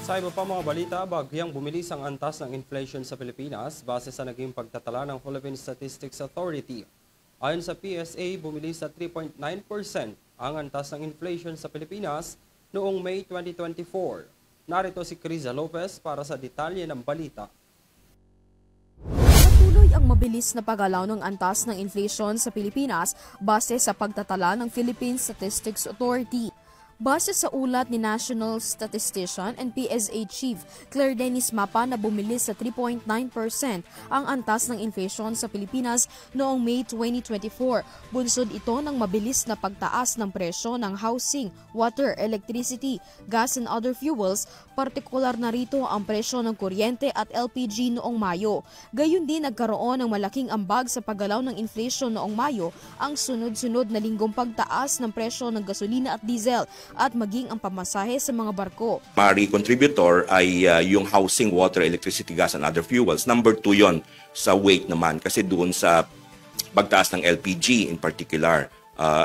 Sa iba pa mga balita, bagyang bumilis ang antas ng inflation sa Pilipinas base sa naging pagtatala ng Philippine Statistics Authority. Ayon sa PSA, bumilis sa 3.9% ang antas ng inflation sa Pilipinas noong May 2024. Narito si Criza Lopez para sa detalye ng balita. Patuloy ang mabilis na paggalaw ng antas ng inflation sa Pilipinas base sa pagtatala ng Philippine Statistics Authority. Base sa ulat ni National Statistician and PSA Chief Claire Dennis Mapa na bumilis sa 3.9% ang antas ng inflation sa Pilipinas noong May 2024. Bunsod ito ng mabilis na pagtaas ng presyo ng housing, water, electricity, gas and other fuels, partikular na rito ang presyo ng kuryente at LPG noong Mayo. Gayon din nagkaroon ng malaking ambag sa paggalaw ng inflation noong Mayo ang sunod-sunod na linggong pagtaas ng presyo ng gasolina at diesel at maging ang pamasahe sa mga barko. Primary contributor ay yung housing, water, electricity, gas, and other fuels. Number 2 yon sa weight naman kasi doon sa pagtaas ng LPG in particular.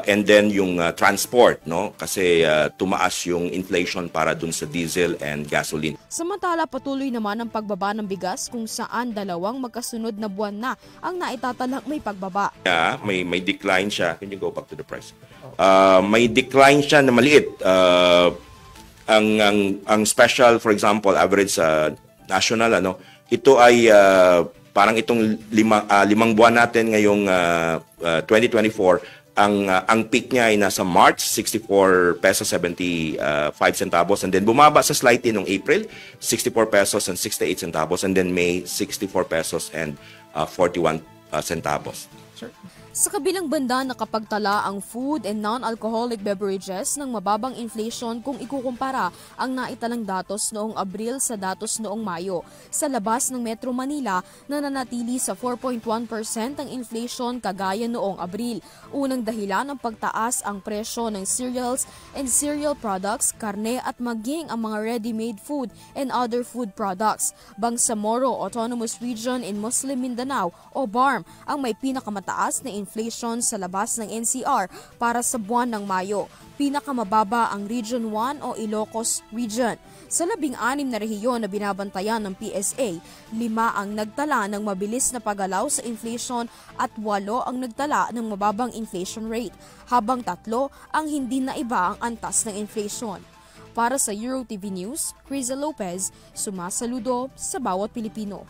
And then yung transport, no? Kasi tumaas yung inflation para doon sa diesel and gasoline. Samantala, patuloy naman ang pagbaba ng bigas kung saan dalawang magkasunod na buwan na ang naitatalang may pagbaba. May decline siya. Can you go back to the price? May decline siya na maliit. Ang special, for example, average national, ito ay parang itong limang buwan natin ngayong 2024. Ang peak niya ay nasa March, 64 pesos 75 centavos, and then bumaba sa slightly noong April, 64 pesos and 68 centavos, and then May, 64 pesos and 41 centavos. Sure. Sa kabilang banda, nakapagtala ang food and non-alcoholic beverages ng mababang inflation kung ikukumpara ang naitalang datos noong Abril sa datos noong Mayo. Sa labas ng Metro Manila, nananatili sa 4.1% ang inflation kagaya noong Abril. Unang dahilan ng pagtaas ang presyo ng cereals and cereal products, karne at maging ang mga ready-made food and other food products. Bangsamoro Autonomous Region in Muslim Mindanao o BARM ang may pinakamataas na inflation sa labas ng NCR para sa buwan ng Mayo. Pinakamababa ang Region 1 o Ilocos Region. Sa 16 na rehiyon na binabantayan ng PSA, 5 ang nagtala ng mabilis na paggalaw sa inflation at 8 ang nagtala ng mababang inflation rate, habang 3 ang hindi na iba ang antas ng inflation. Para sa EuroTV News, Criza Lopez, sumasaludo sa bawat Pilipino.